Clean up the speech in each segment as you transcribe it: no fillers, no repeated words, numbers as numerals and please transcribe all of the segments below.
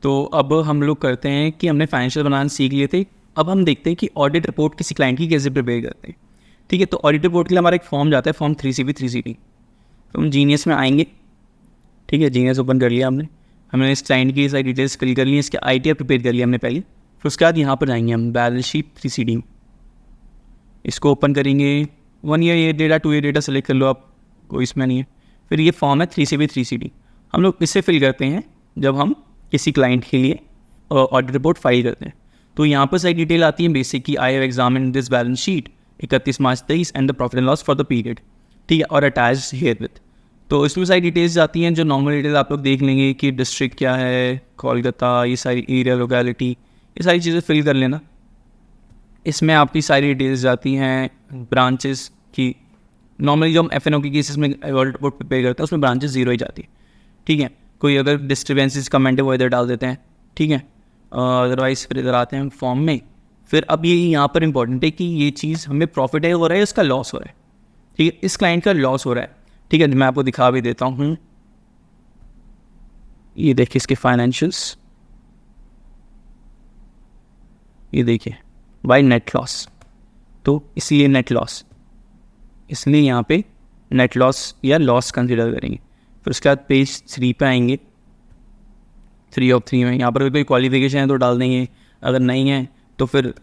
तो अब हम लोग करते हैं कि हमने फाइनेंशियल बनाना सीख लिए थे, अब हम देखते हैं कि ऑडिट रिपोर्ट किसी क्लाइंट की कैसे प्रिपेयर करते हैं। ठीक है, तो ऑडिट रिपोर्ट के लिए हमारा एक फॉर्म जाता है, फॉर्म 3CP 3CD। तो हम जीनियस में आएंगे। ठीक है, जीनियस ओपन कर लिया हमने इस क्लाइंट की सारी डिटेल्स फिल कर ली, इसके ITR प्रिपेयर कर लिया हमने पहले। फिर उसके बाद यहाँ पर जाएंगे हम बैलेंस शीट 3CD, इसको ओपन करेंगे। 1 ईयर ये डेटा 2 ईयर डेटा सेलेक्ट कर लो आप, कोई इसमें नहीं है। फिर ये फॉर्म है 3CP 3CD, हम लोग इससे फिल करते हैं जब हम किसी क्लाइंट के लिए ऑडिट रिपोर्ट फाइल करते हैं। तो यहाँ पर सारी डिटेल आती है बेसिक की, I have examined this balance sheet 31 March 23 and the profit and loss for the period. ठीक है, और अटैच हेयर विथ। तो इसमें सारी डिटेल्स आती हैं जो नॉर्मल डिटेल आप लोग देख लेंगे कि डिस्ट्रिक्ट क्या है, कोलकाता, ये सारी एरिया लोकेलिटी, ये सारी चीज़ें फिल कर लेना। इसमें आपकी सारी डिटेल्स जाती हैं ब्रांचेस की। नॉर्मली जो हम FNO के केसेस में ऑडिट रिपोर्ट प्रिपेयर करते हैं उसमें ब्रांचेस 0 ही जाती है। ठीक है, कोई अगर डिस्टर्बेंसेस कमेंट है वो इधर डाल देते हैं। ठीक है, अदरवाइज फिर इधर आते हैं फॉर्म में। फिर अब ये यहाँ पर इंपॉर्टेंट है कि ये चीज़ हमें प्रॉफिट है हो रहा है, इसका लॉस हो रहा है। ठीक है, इस क्लाइंट का लॉस हो रहा है। ठीक है, मैं आपको दिखा भी देता हूँ, ये देखिए इसके फाइनेंशियल्स, ये देखिए बाय नेट लॉस, तो इसलिए नेट लॉस, इसलिए यहाँ पे नेट लॉस या लॉस कंसिडर करेंगे। फिर उसके बाद पेज 3 पे आएंगे, 3 of 3 में यहाँ पर कोई क्वालिफिकेशन है तो डाल देंगे, अगर नहीं है तो फिर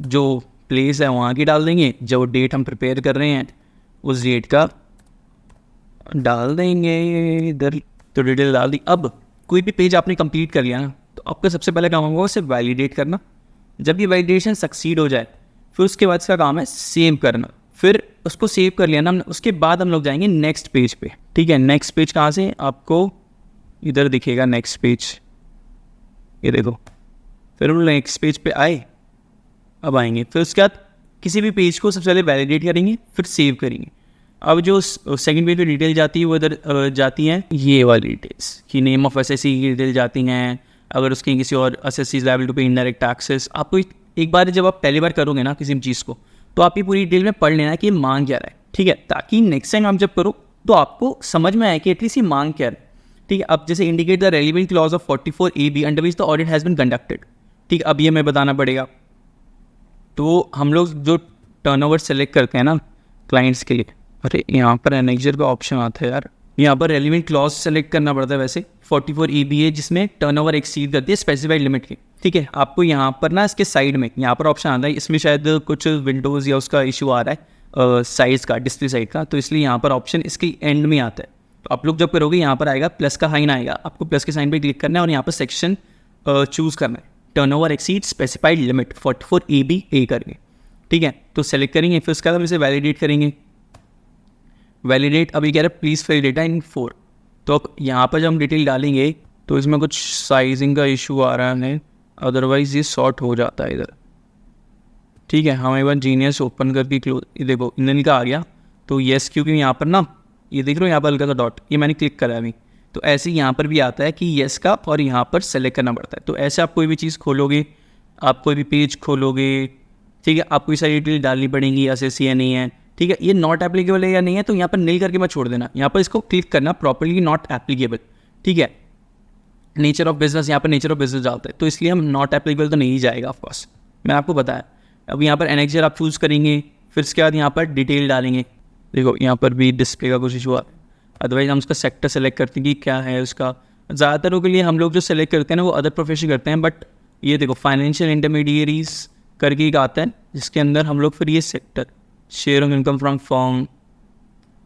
जो प्लेस है वहाँ की डाल देंगे, जो डेट हम प्रिपेयर कर रहे हैं उस डेट का डाल देंगे इधर। तो डिटेल डाल दी। अब कोई भी पेज आपने कंप्लीट कर लिया ना, तो आपका सबसे पहले काम होगा उसे वैलिडेट करना। जब ये वैलिडेशन सक्सीड हो जाए फिर उसके बाद इसका काम है सेव करना। फिर उसको सेव कर लिया ना हमने, उसके बाद हम लोग जाएंगे नेक्स्ट पेज पे। ठीक है, नेक्स्ट पेज कहाँ से आपको इधर दिखेगा नेक्स्ट पेज, ये देखो। फिर हम नेक्स्ट पेज पे आए, अब आएंगे। फिर उसके बाद किसी भी पेज को सबसे पहले वैलिडेट करेंगे, फिर सेव करेंगे। अब जो सेकंड पेज पे डिटेल जाती है वो इधर जाती हैं ये वाली डिटेल्स कि नेम ऑफ एसएससी की डिटेल जाती हैं। अगर उसकी किसी और एसएससी लायबल टू पे इनडायरेक्ट टैक्सेस, आपको एक बार जब आप पहली बार करोगे ना किसी चीज़ को, तो आप ये पूरी डिटेल में पढ़ लेना कि ये मांग क्या रहा है। ठीक है, ताकि नेक्स्ट टाइम आप जब करो तो आपको समझ में आए कि एटलीस्ट ये मांग क्या है। ठीक है, अब जैसे indicate the relevant clause of 44AB under which the audit has been conducted. ठीक है, अब ये हमें बताना पड़ेगा। तो हम लोग जो टर्नओवर सेलेक्ट करते हैं ना क्लाइंट्स के लिए, अरे यहाँ पर एनेक्जर का ऑप्शन आता है यार, यहाँ पर रेलिवेंट क्लॉज सेलेक्ट करना पड़ता है। वैसे 44AB है जिसमें टर्नओवर एक्सीड करती है स्पेसिफाइड लिमिट की। ठीक है, आपको यहाँ पर ना इसके साइड में यहाँ पर ऑप्शन आता है, इसमें शायद कुछ विंडोज़ या उसका इशू आ रहा है साइज़ का, डिस्प्ले साइड का, तो इसलिए यहाँ पर ऑप्शन इसके एंड में आता है। तो आप लोग जब करोगे यहाँ पर आएगा प्लस का साइन आएगा, आपको प्लस के साइन पे क्लिक करना है और यहाँ पर सेक्शन चूज़ करना है, turnover exceed specified limit 44AB ए करके। ठीक है, तो सेलेक्ट करेंगे। फिर उसके बाद हम इसे वैलिडेट करेंगे। वैलिडेट अभी कह रहे हैं प्लीज़ फिल डेटा इन 4। तो अब यहाँ पर जब हम डिटेल डालेंगे तो इसमें कुछ साइजिंग का इशू आ रहा है, अदरवाइज़ ये शॉर्ट हो जाता है इधर। ठीक है, हम एक बार जीनियस ओपन करके क्लोज, ये देखो इंजन का आ गया। तो येस, क्योंकि यहाँ पर ना ये देख रहे हो यहाँ पर हल्का सा डॉट, ये मैंने क्लिक करा अभी। तो ऐसे यहाँ पर भी आता है कि येस का, और यहाँ पर सेलेक्ट करना पड़ता है। तो ऐसे आप कोई भी चीज़ खोलोगे, आप कोई भी पेज खोलोगे, ठीक है, आपको ये सारी डिटेल डालनी पड़ेंगी, एसएससी है नहीं है। ठीक है, ये नॉट एप्लीकेबल है या नहीं है तो यहाँ पर नील करके मत छोड़ देना, यहाँ पर इसको क्लिक करना प्रॉपर्ली नॉट एप्लीकेबल। ठीक है, नेचर ऑफ बिजनेस, यहाँ पर नेचर ऑफ बिजनेस डालते हैं तो इसलिए हम नॉट एप्लीकेबल तो नहीं जाएगा ऑफकोर्स, मैं आपको बताया। अब यहाँ पर एनेक्जर आप चूज़ करेंगे, फिर उसके बाद यहाँ पर डिटेल डालेंगे। देखो यहाँ पर भी डिस्प्ले का कुछ इशू आ, अदरवाइज हम उसका सेक्टर सेलेक्ट करते हैं कि क्या है उसका। ज़्यादातर के लिए हम लोग जो सेलेक्ट करते हैं ना वो अदर प्रोफेशन करते हैं, बट ये देखो फाइनेंशियल इंटरमीडिएरीज करके एक आता है जिसके अंदर हम लोग फिर ये sector share of income from form,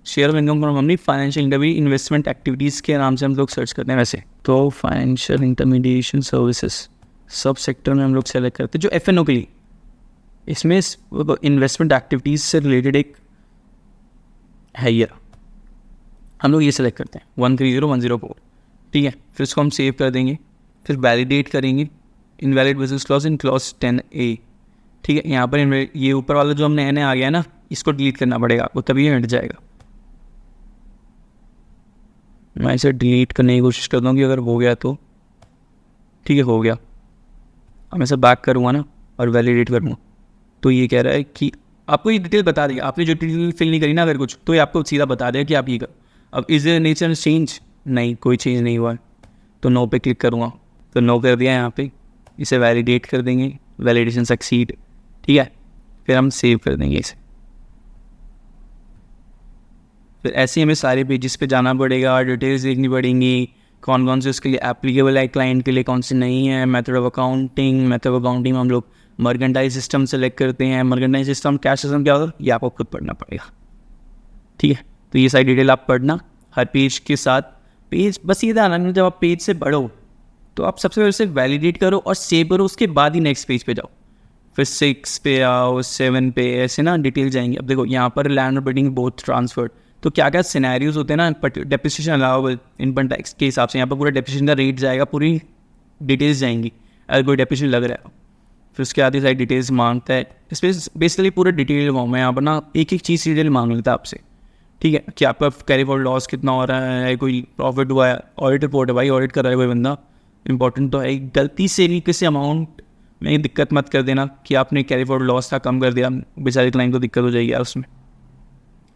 share of income from हमने फाइनेंशियल इंटरमीडिएट इन्वेस्टमेंट एक्टिविटीज़ के नाम से हम लोग सर्च करते हैं। वैसे तो फाइनेंशियल इंटरमीडिएशन सर्विसेज सब सेक्टर में हम लोग सेलेक्ट करते हैं जो FNO के लिए। इसमें इन्वेस्टमेंट एक्टिविटीज़ से रिलेटेड एक है, ये हम लोग ये सेलेक्ट करते हैं 130104। ठीक है, फिर इसको हम सेव कर देंगे, फिर वैलिडेट करेंगे। Invalid business clause in clause 10A। ठीक है, यहाँ पर ये ऊपर वाला जो हमने आ गया ना, इसको डिलीट करना पड़ेगा आपको, तभी ये हट जाएगा। मैं इसे डिलीट करने की कोशिश करता हूँ कि अगर हो गया तो ठीक है, हो गया। अब मैं इसे बैक करूँगा ना और वैलिडेट करूँगा तो ये कह रहा है कि आपको ये डिटेल बता देगा। आपने जो डिटेल फिल नहीं करी ना अगर कुछ, तो ये आपको सीधा बता देगा कि आप ये करो। अब इज देयर नेचर चेंज, नहीं कोई चेंज नहीं हुआ है, तो नो पे क्लिक करूँगा। तो नो कर दिया यहाँ पे, इसे वैलिडेट कर देंगे, वैलिडेशन सक्सीड, ठीक है। फिर हम सेव कर देंगे इसे। फिर ऐसे ही हमें सारे पेजेस पे जाना पड़ेगा, डिटेल्स देखनी पड़ेंगी, कौन कौन से उसके लिए एप्लीकेबल है, क्लाइंट के लिए कौन से नहीं है। मेथड ऑफ अकाउंटिंग में हम लोग मर्केंटाइल सिस्टम सेलेक्ट करते हैं। मर्केंटाइल सिस्टम कैश सिस्टम क्या होता है ये आपको खुद पढ़ना पड़ेगा, ठीक है। तो ये सारी डिटेल आप पढ़ना हर पेज के साथ। पेज बस ये ध्यान रखना, जब आप पेज से बढ़ो तो आप सबसे पहले उसे वैलिडेट करो और सेव करो, उसके बाद ही नेक्स्ट पेज पे जाओ। फिर 6 पे आओ, 7 पे, ऐसे ना डिटेल जाएंगे। अब देखो यहाँ पर लैंड और बिल्डिंग बोथ ट्रांसफर्ड, तो क्या क्या सिनेरियोज होते हैं ना, डेप्रिसिएशन अलाउबल इनकम टैक्स के हिसाब से यहाँ पर पूरा डेप्रिसिएशन का रेट जाएगा, पूरी डिटेल्स जाएंगी अगर कोई डेप्रिसिएशन लग रहा है। फिर उसके आधी सारी डिटेल्स मांगता है, इसमें बेसिकली पूरा डिटेल फॉर्म है। यहाँ पर ना एक एक चीज़ डिटेल मांग लेता है आपसे, ठीक है, कि आपका कैरी फॉरवर्ड लॉस कितना हो रहा है, कोई प्रॉफिट हुआ है, ऑडिट रिपोर्ट है भाई, ऑडिट कर रहा है कोई बंदा, इंपॉर्टेंट तो है। गलती से भी किसी अमाउंट में दिक्कत मत कर देना कि आपने कैरी फॉरवर्ड लॉस था कम कर दिया, बेचारे क्लाइंट को दिक्कत हो जाएगी यार उसमें।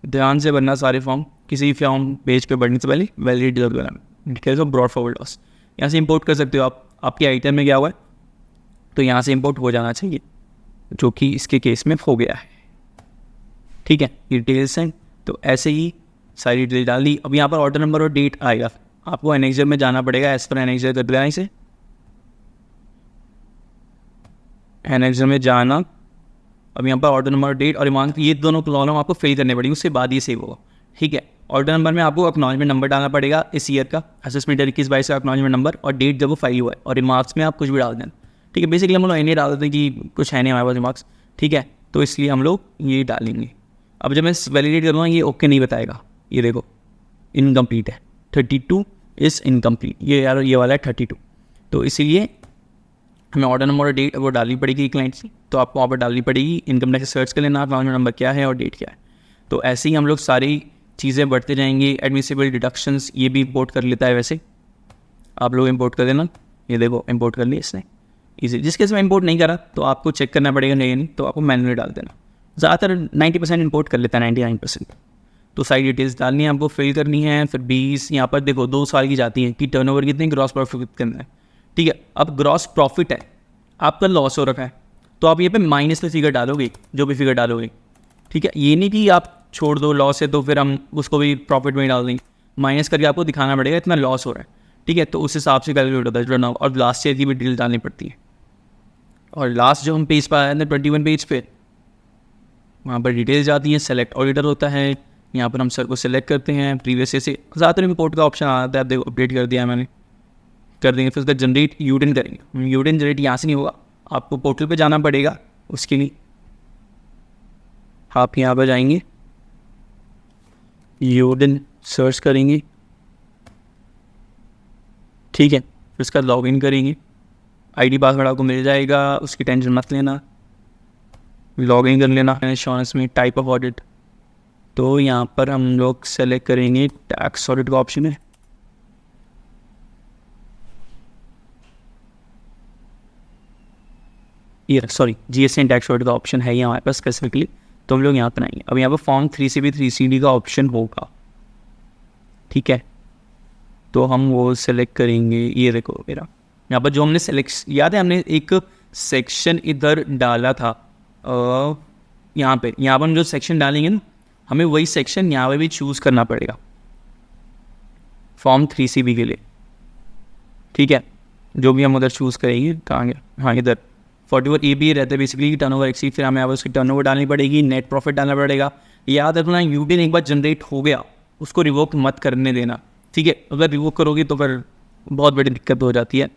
ध्यान से भरना सारे फॉर्म, किसी फॉर्म पेज पे बढ़ने से पहले valid details of brought forward loss यहाँ से इंपोर्ट कर सकते हो आप। आपके आइटम में क्या हुआ है तो यहाँ से इंपोर्ट हो जाना चाहिए, जो कि इसके केस में हो गया है, ठीक है। डिटेल्स हैं तो ऐसे ही सारी डिटेल डाल दी। अब यहाँ पर ऑर्डर नंबर और डेट आएगा, आपको एनेक्सर में जाना पड़ेगा, एज पर एनेक्सर कर देना इसे। एनेक्सर में जाना, अब यहाँ पर ऑर्डर नंबर और डेट और अमाउंट, ये दोनों कॉलम आपको फिल करने पड़ेगी, उसके बाद ये सेव होगा, ठीक है। ऑर्डर नंबर में आपको एक्नॉलेजमेंट नंबर डालना पड़ेगा, इस ईयर का असेसमेंट 21-22 का एक्नॉलेजमेंट नंबर, और डेट जब वो फाइल हुआ है, और रिमार्क्स में आप कुछ भी डाल देना, ठीक है। बेसिकली हम लोग इन्हें डाल देते हैं कि कुछ है नहीं हमारे पास रिमार्क्स, ठीक है, तो इसलिए हम लोग ये डालेंगे। अब जब मैं वैलिडेट करूँगा ये ओके नहीं बताएगा, ये देखो इनकम्प्लीट है, 32 इज़ इनकम्प्लीट, ये यार ये वाला है 32, तो इसीलिए हमें ऑर्डर नंबर और डेट वो डालनी पड़ेगी क्लाइंट से, तो आपको वहाँ पर डालनी पड़ेगी, इनकम टैक्स सर्च कर लेना अकाउंट नंबर क्या है और डेट क्या है। तो ऐसे ही हम लोग सारी चीज़ें बढ़ते जाएंगे। एडमिसिबल डिडक्शंस ये भी इंपोर्ट कर लेता है, वैसे आप लोग इंपोर्ट कर देना, ये देखो इंपोर्ट कर लिया इसने इजी। जिस केस में इंपोर्ट नहीं करा तो आपको चेक करना पड़ेगा, नहीं तो आपको मैनुअली डाल देना। ज़्यादातर 90% इंपोर्ट कर लेता है, 99%। तो सारी डिटेल्स डालनी है आपको, फिल करनी है। फिर 20 यहाँ पर देखो 2 साल की जाती है कि टर्नओवर कितनी, ग्रॉस प्रॉफिट कितना है, ठीक है। अब ग्रॉस प्रॉफिट है, आपका लॉस हो रखा है, तो आप ये पे माइनस में फिगर डालोगे, जो भी फिगर डालोगे, ठीक है। ये नहीं कि आप छोड़ दो लॉस है तो फिर हम उसको भी प्रॉफिट में ही डाल देंगे, माइनस करके आपको दिखाना पड़ेगा इतना लॉस हो रहा है, ठीक है। तो उस हिसाब से कैलकुलेट होता है टर्नओवर, और लास्ट ईयर की भी डिटेल डालनी पड़ती है। और लास्ट जो हम पेज पर आए ना 21 पेज पे, वहाँ पर डिटेल्स जाती हैं, सेलेक्ट ऑडिटर होता है, यहाँ पर हम सर को सेलेक्ट करते हैं, प्रीवियस ईयर से ज़्यादातर रिपोर्ट का ऑप्शन आता है, आप देखो अपडेट कर दिया है मैंने, कर देंगे। फिर उसका जनरेट यूडिन करेंगे, यूडिन जनरेट यहाँ से नहीं होगा, आपको पोर्टल पे जाना पड़ेगा, उसके लिए आप यहाँ पर जाएंगे, यूडिन सर्च करेंगे, ठीक है। फिर उसका लॉगिन करेंगे, आईडी पासवर्ड आपको मिल जाएगा, उसकी टेंशन मत लेना, लॉगिन कर लेना। इंश्योरेंस में टाइप ऑफ ऑडिट, तो यहाँ पर हम लोग सेलेक्ट करेंगे टैक्स ऑडिट का ऑप्शन है, ये sorry GST and tax audit का ऑप्शन है यहाँ हमारे पास स्पेसिफिकली, तो हम लोग यहाँ पर आएंगे। अब यहाँ पर फॉर्म 3CB 3CD का ऑप्शन होगा, ठीक है, तो हम वो सेलेक्ट करेंगे। ये देखो मेरा यहाँ पर जो हमने सेलेक्ट, याद है हमने एक सेक्शन इधर डाला था, यहाँ पर हम जो सेक्शन डालेंगे ना, हमें वही सेक्शन यहाँ पर भी चूज़ करना पड़ेगा फॉर्म 3CB के लिए, ठीक है। जो भी हम उधर चूज़ करेंगे, कहाँ गया, हाँ इधर 41 ये भी रहता है बेसिकली टर्नओवर एक्सीड, फिर हमें उसकी टर्नओवर डालनी पड़ेगी, नेट प्रॉफिट डालना पड़ेगा। याद रखना यूडिन एक बार जनरेट हो गया उसको रिवोक मत करने देना, ठीक है। अगर रिवोक करोगे तो फिर बहुत बड़ी दिक्कत हो जाती है,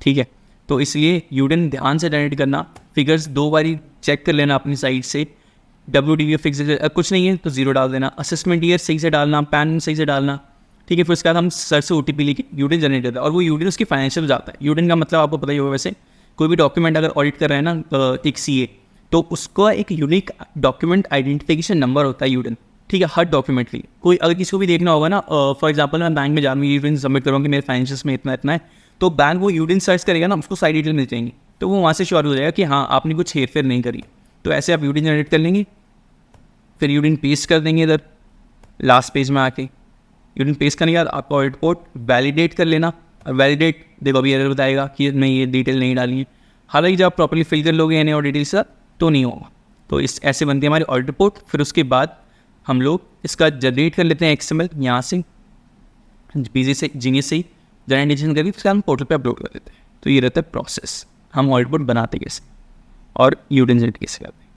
ठीक है। तो इसलिए यूडिन ध्यान से जनरेट करना, फिगर्स 2 बारी चेक कर लेना अपनी साइड से, WDV फिक्स कुछ नहीं है तो 0 डाल देना, असेसमेंट ईयर सही से डालना, पैन सही से डालना, ठीक है। फिर उसके बाद हम सर से OTP लेके यूडिन जनरेट करता है, और वो यूडिन उसकी फाइनेंशियल जाता है। यूडिन का मतलब आपको पता ही होगा, वैसे कोई भी डॉक्यूमेंट अगर ऑडिट कर रहे हैं ना एक CA, तो उसका एक यूनिक डॉक्यूमेंट आइडेंटिफिकेशन नंबर होता है यूडिन, ठीक है, हर डॉक्यूमेंट के लिए। कोई अगर किसी को भी देखना होगा ना, फॉर एग्जांपल मैं बैंक में जा रहा हूँ, यूडिन सबमिट करूँगा कि मेरे फाइनेंशियल्स में इतना इतना है, तो बैंक वो यूडिन सर्च करेगा ना, उसको सारी डिटेल मिल जाएंगी, तो वो वहाँ से श्योर हो जाएगा कि हाँ आपने कुछ हेर फेर नहीं करी। तो ऐसे आप यूडिन जनरेट कर लेंगे, फिर यूडिन पेस्ट कर देंगे इधर लास्ट पेज में आके। यूडिन पेस्ट करने के बाद आपका ऑडिट रिपोर्ट वैलिडेट कर लेना, वैलिडेट, देखो अभी एरर बताएगा कि मैं ये डिटेल नहीं डाली है। हालांकि जब आप प्रॉपर्ली फिल कर लोगे एन और डिटेल्स का तो नहीं होगा। तो इस ऐसे बनती है हमारी ऑडिट रिपोर्ट। फिर उसके बाद हम लोग इसका जनरेट कर लेते हैं XML यहाँ से, बीजी से, जीनियस से ही जनरेशन करके फिर हम पोर्टल पे अपलोड कर देते हैं। तो ये रहता है प्रोसेस, हम ऑडिट रिपोर्ट बनाते कैसे और यूटिलाइजेशन कैसे करते हैं।